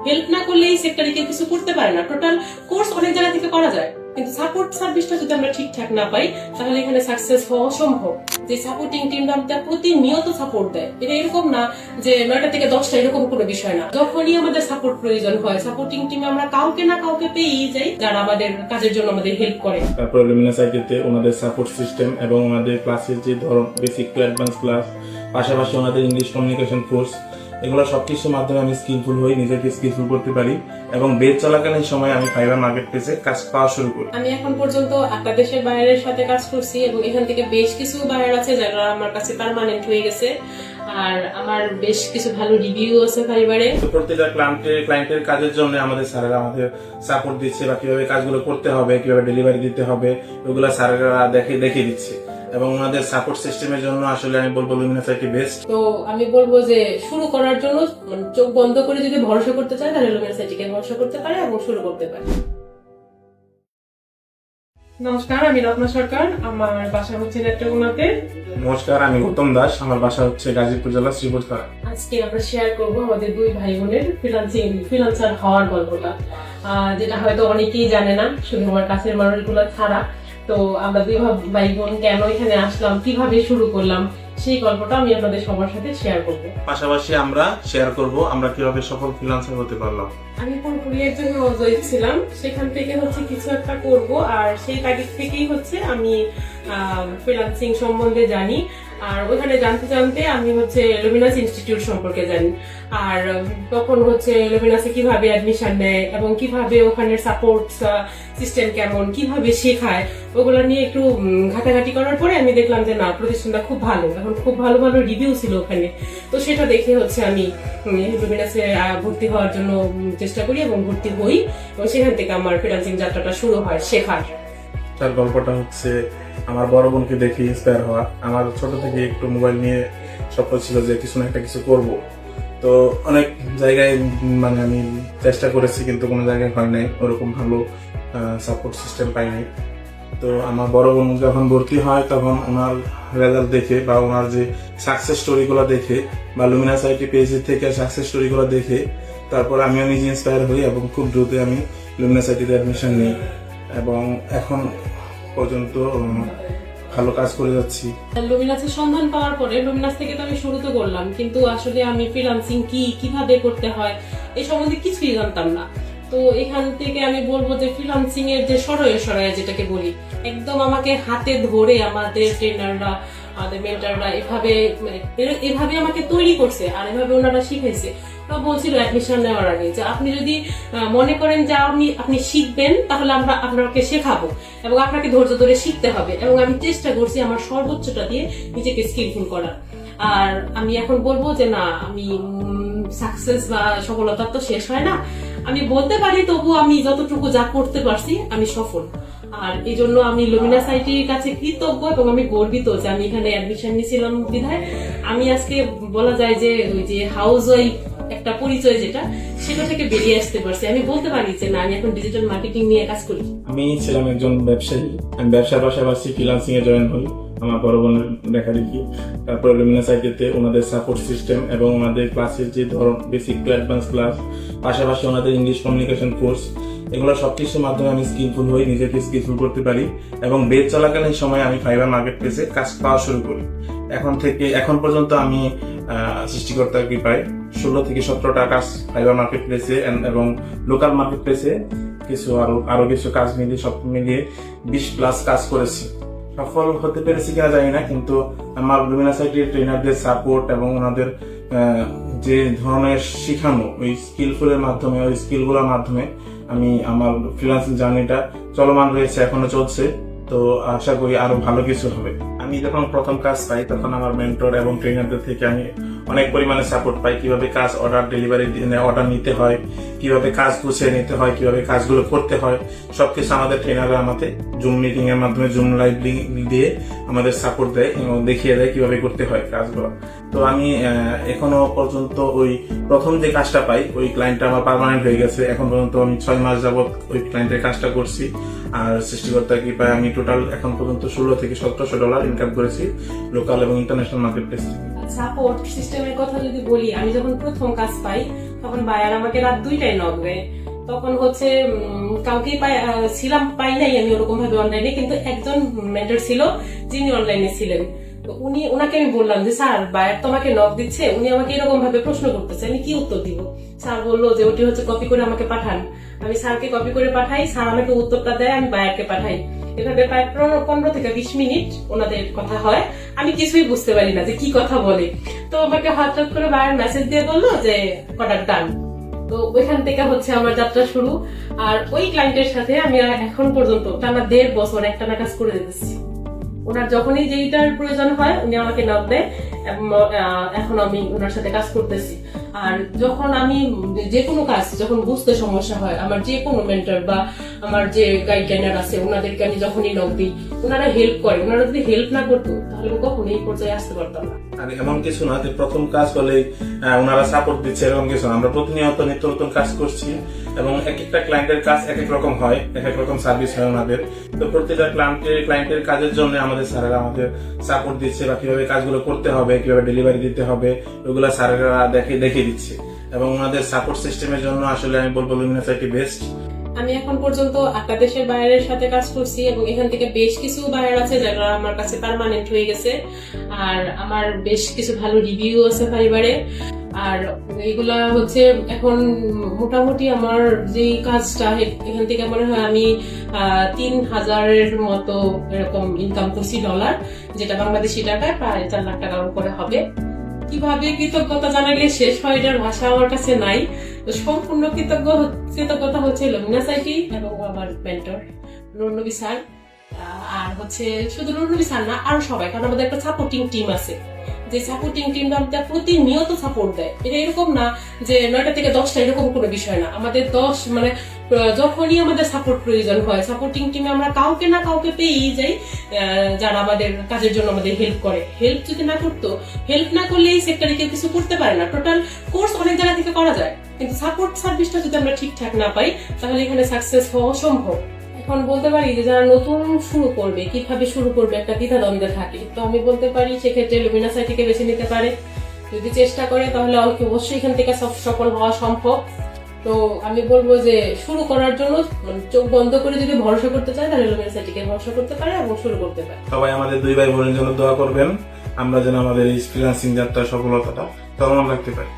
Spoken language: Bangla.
হেল্প না করলে এই সেক্টরে কেউ কিছু করতে পারে না। টোটাল কোর্স অনেক জায়গা থেকে করা যায়, কিন্তু সাপোর্ট সার্ভিসটা যদি আমরা ঠিকঠাক না পাই তাহলে এখানে সাকসেস হওয়া অসম্ভব। যে সাপোর্টিং টিমটা আমাদের প্রতিনিয়ত সাপোর্ট দেয়, এটা এরকম না যে 9টা থেকে 10টা এরকম কোনো বিষয় না। যখনই আমাদের সাপোর্ট প্রয়োজন হয় সাপোর্টিং টিমে আমরা কাউকে না কাউকে পেয়েই যাই যারা আমাদের কাজের জন্য আমাদের হেল্প করে। তারপর লুমিনাস আইটিতে ওনাদের সাপোর্ট সিস্টেম এবং ওনাদের ক্লাসের যে ধরন বেসিক টু অ্যাডভান্স ক্লাস, পাশাপাশি ওনাদের ইংলিশ কমিউনিকেশন কোর্স, এগুলো সবকিছুর মাধ্যমে আমি স্কিলফুল হই, নিজেকে স্কিলফুল করতে পারি এবং বেচ চলাকালীন সময় আমি ফাইবার মার্কেট প্লেসে কাজ পাওয়া শুরু করি। আমি এখন পর্যন্ত 8টা দেশের বাইরের সাথে কাজ করছি এবং এখান থেকে বেশ কিছু বাইরে আছে যারা আমার কাছে পার্মানেন্ট হয়ে গেছে, আর আমার বেশ কিছু ভালো রিভিউ আছে ফাইবারে। প্রত্যেকটা ক্লায়েন্টের কাজের জন্য আমাদের স্যারেরা আমাদের সাপোর্ট দিচ্ছে, বা কিভাবে কাজগুলো করতে হবে, কিভাবে ডেলিভারি দিতে হবে, ওগুলো স্যারেরা দেখিয়ে দিচ্ছে এবং ওনাদের সাপোর্ট সিস্টেমের জন্য আসলে আমি বলবো লুমিনাস আইটি বেস্ট। তো আমি বলবো যে শুরু করার জন্য চোখ বন্ধ করে যদি ভরসা করতে চায় তাহলে লুমিনাস আইটিকে ভরসা করতে পারে এবং শুরু করতে পারে। নমস্কার, আমি রত্না সরকার, আমার বাসা হচ্ছে নেত্রকোনাতে। নমস্কার, আমি গৌতম দাস, আমার বাসা হচ্ছে গাজীপুর জেলা শ্রীপুরপাড়া। আজকে আমরা শেয়ার করব আমাদের দুই ভাই বোনের ফ্রিল্যান্সার হওয়ার গল্পটা, যেটা হয়তো অনেকেই জানে না, শুধু আমার কাছের মানুষগুলো ছাড়া। তো আমরা দুই ভাই বোন কেন এখানে আসলাম, কিভাবে শুরু করলাম, সেই গল্পটা আমি আপনাদের সবার সাথে শেয়ার করব। পাশাপাশি আমরা শেয়ার করব আমরা কিভাবে সফল ফ্রিল্যান্সার হতে পারলাম। আমি পুরোপুরি একজন হাউসওয়াইফ ছিলাম, সেখান থেকে হচ্ছে কিছু একটা করব, আর সেই তারিখ থেকেই হচ্ছে আমি ফ্রিল্যান্সিং সম্বন্ধে জানি। আর ওখানে জানতে জানতে আমি হচ্ছে লুমিনাস ইনস্টিটিউট সম্পর্কে জানি, আর তখন হচ্ছে লুমিনাসে কিভাবে অ্যাডমিশন নেয় এবং কিভাবে ওখানে সাপোর্ট সিস্টেম কেমন, কিভাবে শেখায়, ওগুলো নিয়ে একটু ঘাটাঘাটি করার পরে আমি দেখলাম যে না, প্রতিষ্ঠানটা খুব ভালো, এখন খুব ভালো ভালো রিভিউ ছিল ওখানে। তো সেটা দেখে হচ্ছে আমি লুমিনাসে ভর্তি হওয়ার জন্য চেষ্টা করি এবং ভর্তি হই, এবং সেখান থেকে আমার ফ্রিল্যান্সিং যাত্রাটা শুরু হয় শেখার। তার গল্পটা হচ্ছে আমার বড় বোনকে দেখে ইন্সপায়ার হওয়া। আমার ছোট থেকে একটু মোবাইল নিয়ে স্বপ্ন ছিল যে কিছু না একটা কিছু করব। তো অনেক জায়গায় মানে আমি চেষ্টা করেছি, কিন্তু কোনো জায়গায় হয় নাই, ওরকম ভালো সাপোর্ট সিস্টেম পাইনি। তো আমার বড় বোন যখন ভর্তি হয় তখন ওনার রেজাল্ট দেখে বা ওনার যে সাকসেস স্টোরিগুলো দেখে বা লুমিনাস আইটি পেজ থেকে সাকসেস স্টোরিগুলো দেখে তারপর আমিও নিজে ইন্সপায়ার হই এবং খুব দ্রুত আমি লুমিনাস আইটিতে অ্যাডমিশন নিই এবং এখন পর্যন্ত ভালো কাজ করে যাচ্ছি। লুমিনাসের সন্ধান পাওয়ার পরে লুমিনাস থেকে তো আমি শুরু তো করলাম, কিন্তু আসলে আমি ফ্রিল্যান্সিং কিভাবে করতে হয় এই সম্বন্ধে কিছুই জানতাম না। তো এখান থেকে আমি বলবো যে ফ্রিল্যান্সিং এর যে সরয়ে যেটাকে বলি, একদম আমাকে হাতে ধরে আমাদের ট্রেনাররা, আমাদের মেন্টররা এভাবে আমাকে তৈরি করছে, আর এভাবে ওনারা শিখাইছে। বলছিল অ্যাডমিশন নেওয়ার আগে যে আপনি যদি মনে করেন যে আপনি শিখবেন তাহলে আমরা আপনাকে শেখাবো এবং আপনাকে ধৈর্য ধরে শিখতে হবে, এবং আমি চেষ্টা করছি আমার সর্বোচ্চটা দিয়ে নিজেকে স্কিলফুল করার। আর আমি এখন বলবো যে না, আমি সাকসেস বা সফলতা তো শেষ হয় না, আমি বলতে পারি তবু আমি যতটুকু যা করতে পারছি আমি সফল। আর এই জন্য আমি লুমিনাস আইটির কাছে কৃতজ্ঞ এবং আমি গর্বিত যে আমি এখানে অ্যাডমিশন নিয়েছিলাম বিধায় আমি আজকে বলা যায় যে ওই যে হাউস ওয়াইফ একটা পরিচয় যেটা, সেটা থেকে বেরিয়ে আসতে পারছি। আমি বলতে পারি যে না, আমি এখন ডিজিটাল মার্কেটিং নিয়ে কাজ করি। আমি ছিলাম একজন ব্যবসায়ী, আমি ব্যবসার পাশাপাশি ফ্রিল্যান্সিং এ জয়েন হই আমার বড় বোনের দেখা দেখি। তারপর লুমিনাস আইটিতে ওনাদের সাপোর্ট সিস্টেম এবং ওনাদের ক্লাসের যে ধরন বেসিক টু অ্যাডভান্স ক্লাস, পাশাপাশি ওনাদের ইংলিশ কমিউনিকেশন কোর্স, এগুলো সবকিছুর মাধ্যমে আমি স্কিলফুল হই, নিজেকে স্কিলফুল করতে পারি এবং বেচ চলাকালীন সময় আমি ফাইবার মার্কেট প্লেসে কাজ পাওয়া শুরু করি। এখন পর্যন্ত আমি সৃষ্টিকর্তার কৃপায় 16 থেকে 17টা কাজ ফাইবার মার্কেট প্লেসে এবং লোকাল মার্কেট প্লেসে আরো কিছু কাজ মিলিয়ে সব মিলিয়ে 20+ কাজ করেছি। সফল হতে পেরেছি কিনা জানি না, কিন্তু আমার লুমিনাস আইটির ট্রেনারদের সাপোর্ট এবং ওনাদের যে ধরনের শিখানো ওই স্কিলফুলের মাধ্যমে, ওই স্কিলগুলোর মাধ্যমে আমি আমার ফ্রিল্যান্সিং জার্নিটা চলমান রয়েছে, এখনো চলছে। তো আশা করি আরো ভালো কিছু হবে। আমি যখন প্রথম কাজ পাই তখন আমার মেন্টর এবং ট্রেনারদের থেকে আমি অনেক পরিমাণে সাপোর্ট পাই, কিভাবে কাজ অর্ডার নিতে হয়, কিভাবে কাজ গুছিয়ে নিতে হয়, কিভাবে কাজগুলো করতে হয়, সবকিছু আমাদের ট্রেনাররা আমাদের জুম মিটিং এর মাধ্যমে, জুম লাইভ দিয়ে আমাদের সাপোর্ট দেয় এবং দেখিয়ে দেয় কিভাবে করতে হয় কাজগুলো। তো আমি এখনো পর্যন্ত ওই প্রথম যে কাজটা পাই ওই ক্লায়েন্টটা আমার পার্মানেন্ট হয়ে গেছে। এখন পর্যন্ত আমি 6 মাস যাবত ওই ক্লায়েন্টের কাজটা করছি, আর সৃষ্টিকর্তা কৃপায় আমি টোটাল এখন পর্যন্ত $16 থেকে $1700 ইনকাম করেছি লোকাল এবং ইন্টারন্যাশনাল মার্কেট প্লেস। সাপোর্ট সিস্টেমের কথা যদি বলি, আমি যখন প্রথম কাজ পাই তখন বায়ার আমাকে রাত 2টায় নক দেয়। তখন হচ্ছে কাউকেই পাই নাই আমি ওরকম ভাবে অনলাইনে, কিন্তু একজন মেন্টর ছিল যিনি অনলাইনে ছিলেন। তো ওনাকে আমি বললাম যে স্যার বায়ার তো আমাকে নক দিচ্ছে, উনি আমাকে এরকম ভাবে প্রশ্ন করতেছে, আমি কি উত্তর দিব? স্যার বললো যে ওটি হচ্ছে কপি করে আমাকে পাঠান। আমি স্যারকে কপি করে পাঠাই, স্যার আমাকে উত্তরটা দেয়, আমি বায়ারকে পাঠাই। এভাবে প্রায় 15 থেকে 20 মিনিট ওনাদের কথা হয়, আমি কিছুই বুঝতে পারি না যে কি কথা বলে। তো আমাকে হঠাৎ করে বায়ার মেসেজ দিয়ে বললো যে প্রোডাক্ট ডান। তো ওইখান থেকে হচ্ছে আমার যাত্রা শুরু। আর ওই ক্লায়েন্টের সাথে আমি এখন পর্যন্ত টানা 1.5 বছর একটানা কাজ করে দিতেছি। ওনার যখনই যেইটার প্রয়োজন হয় উনি আমাকে নক দেয় এবং এখন আমি ওনার সাথে কাজ করতেছি। আর যখন আমি যে কোনো কাজ যখন বুঝতে সমস্যা হয়, আমার যে কোনো মেন্টর বা আমার যে গাইডলাইনার আছে ওনাদেরকে আমি যখনই নক দিই, ওনারা হেল্প করে। ওনারা যদি হেল্প না করতো তাহলে আমি কখনোই এই পর্যায়ে আসতে পারতাম না। আর এমন কিছু না যে প্রথম কাজ হলে ওনারা সাপোর্ট দিচ্ছে, এরকম কিছু না। আমরা প্রতিনিয়ত নিত্য নতুন কাজ করছি এবং এক একটা ক্লায়েন্টের কাজ এক এক রকম হয়, এক এক রকম সার্ভিস হয় ওনাদের। তো প্রতিটা ক্লায়েন্টের কাজের জন্য আমাদের স্যারেরা আমাদের সাপোর্ট দিচ্ছে, বা কিভাবে কাজগুলো করতে হবে, কিভাবে ডেলিভারি দিতে হবে, ওইগুলো স্যারেরা দেখিয়ে দিচ্ছে। এবং ওনাদের সাপোর্ট সিস্টেমের জন্য আসলে আমি বলবো লুমিনাস আইটি বেস্ট। আমি এখন পর্যন্ত 8টা দেশের বাইরের সাথে কাজ করছি এবং এখান থেকে বেশ কিছু বায়ার আছে যারা আমার কাছে পার্মানেন্ট হয়ে গেছে। আর আমার বেশ কিছু ভালো রিভিউ আছে পরিবারে। আর এগুলা হচ্ছে এখন মোটামুটি আমার যে কাজটা এখান থেকে মনে হয় আমি 3,000-এর মতো এরকম ইনকাম করছি ডলার, যেটা বাংলাদেশি টাকায় প্রায় 4 লাখ টাকার উপরে হবে। কিভাবে কৃতজ্ঞতা জানালে শেষ হয় এটার ভাষা আমার কাছে নাই। তো সম্পূর্ণ কৃতজ্ঞতা হচ্ছে লুমিনাস আইটি এবং আমার মেন্টর নূর নবী স্যার। আর হচ্ছে শুধু নূর নবী স্যার না, আরো সবাই, কারণ আমাদের একটা সাপোর্টিং টিম আছে, যে সাপোর্টিং টিমটা আমাদের প্রতিনিয়ত সাপোর্ট দেয়। এটা এরকম না যে 9টা থেকে 10টা এরকম কোনো বিষয় না। আমাদের যখনই আমাদের সাপোর্ট প্রয়োজন হয় সাপোর্টিং টিমে আমরা কাউকে না কাউকে পেয়েই যাই, যারা আমাদের কাজের জন্য আমাদের হেল্প করে। হেল্প যদি না করতো, হেল্প না করলে এই সেক্টরে কেউ কিছু করতে পারে না। টোটাল কোর্স অনেক জায়গা থেকে করা যায়, কিন্তু সাপোর্ট সার্ভিসটা যদি আমরা ঠিকঠাক না পাই তাহলে এখানে সাকসেস হওয়া অসম্ভব। এখন বলতে পারি যে যারা নতুন শুরু করবে, কিভাবে শুরু করবে, একটা দ্বিধাদ্বন্দ্বে থাকে। তো আমি বলতে পারি সেক্ষেত্রে লুমিনাস আইটিকে বেছে নিতে পারে। যদি চেষ্টা করে তাহলে অবশ্যই এখান থেকে সফল হওয়া সম্ভব। তো আমি বলবো যে শুরু করার জন্য চোখ বন্ধ করে যদি ভরসা করতে চায় তাহলে লুমিনাস আইটিকে ভরসা করতে পারে এবং শুরু করতে পারে। সবাই আমাদের 2 ভাই বোনের জন্য দোয়া করবেন, আমরা যেন আমাদের এই ফ্রিল্যান্সিং যাত্রার সফলতাটা চলমান রাখতে পারি।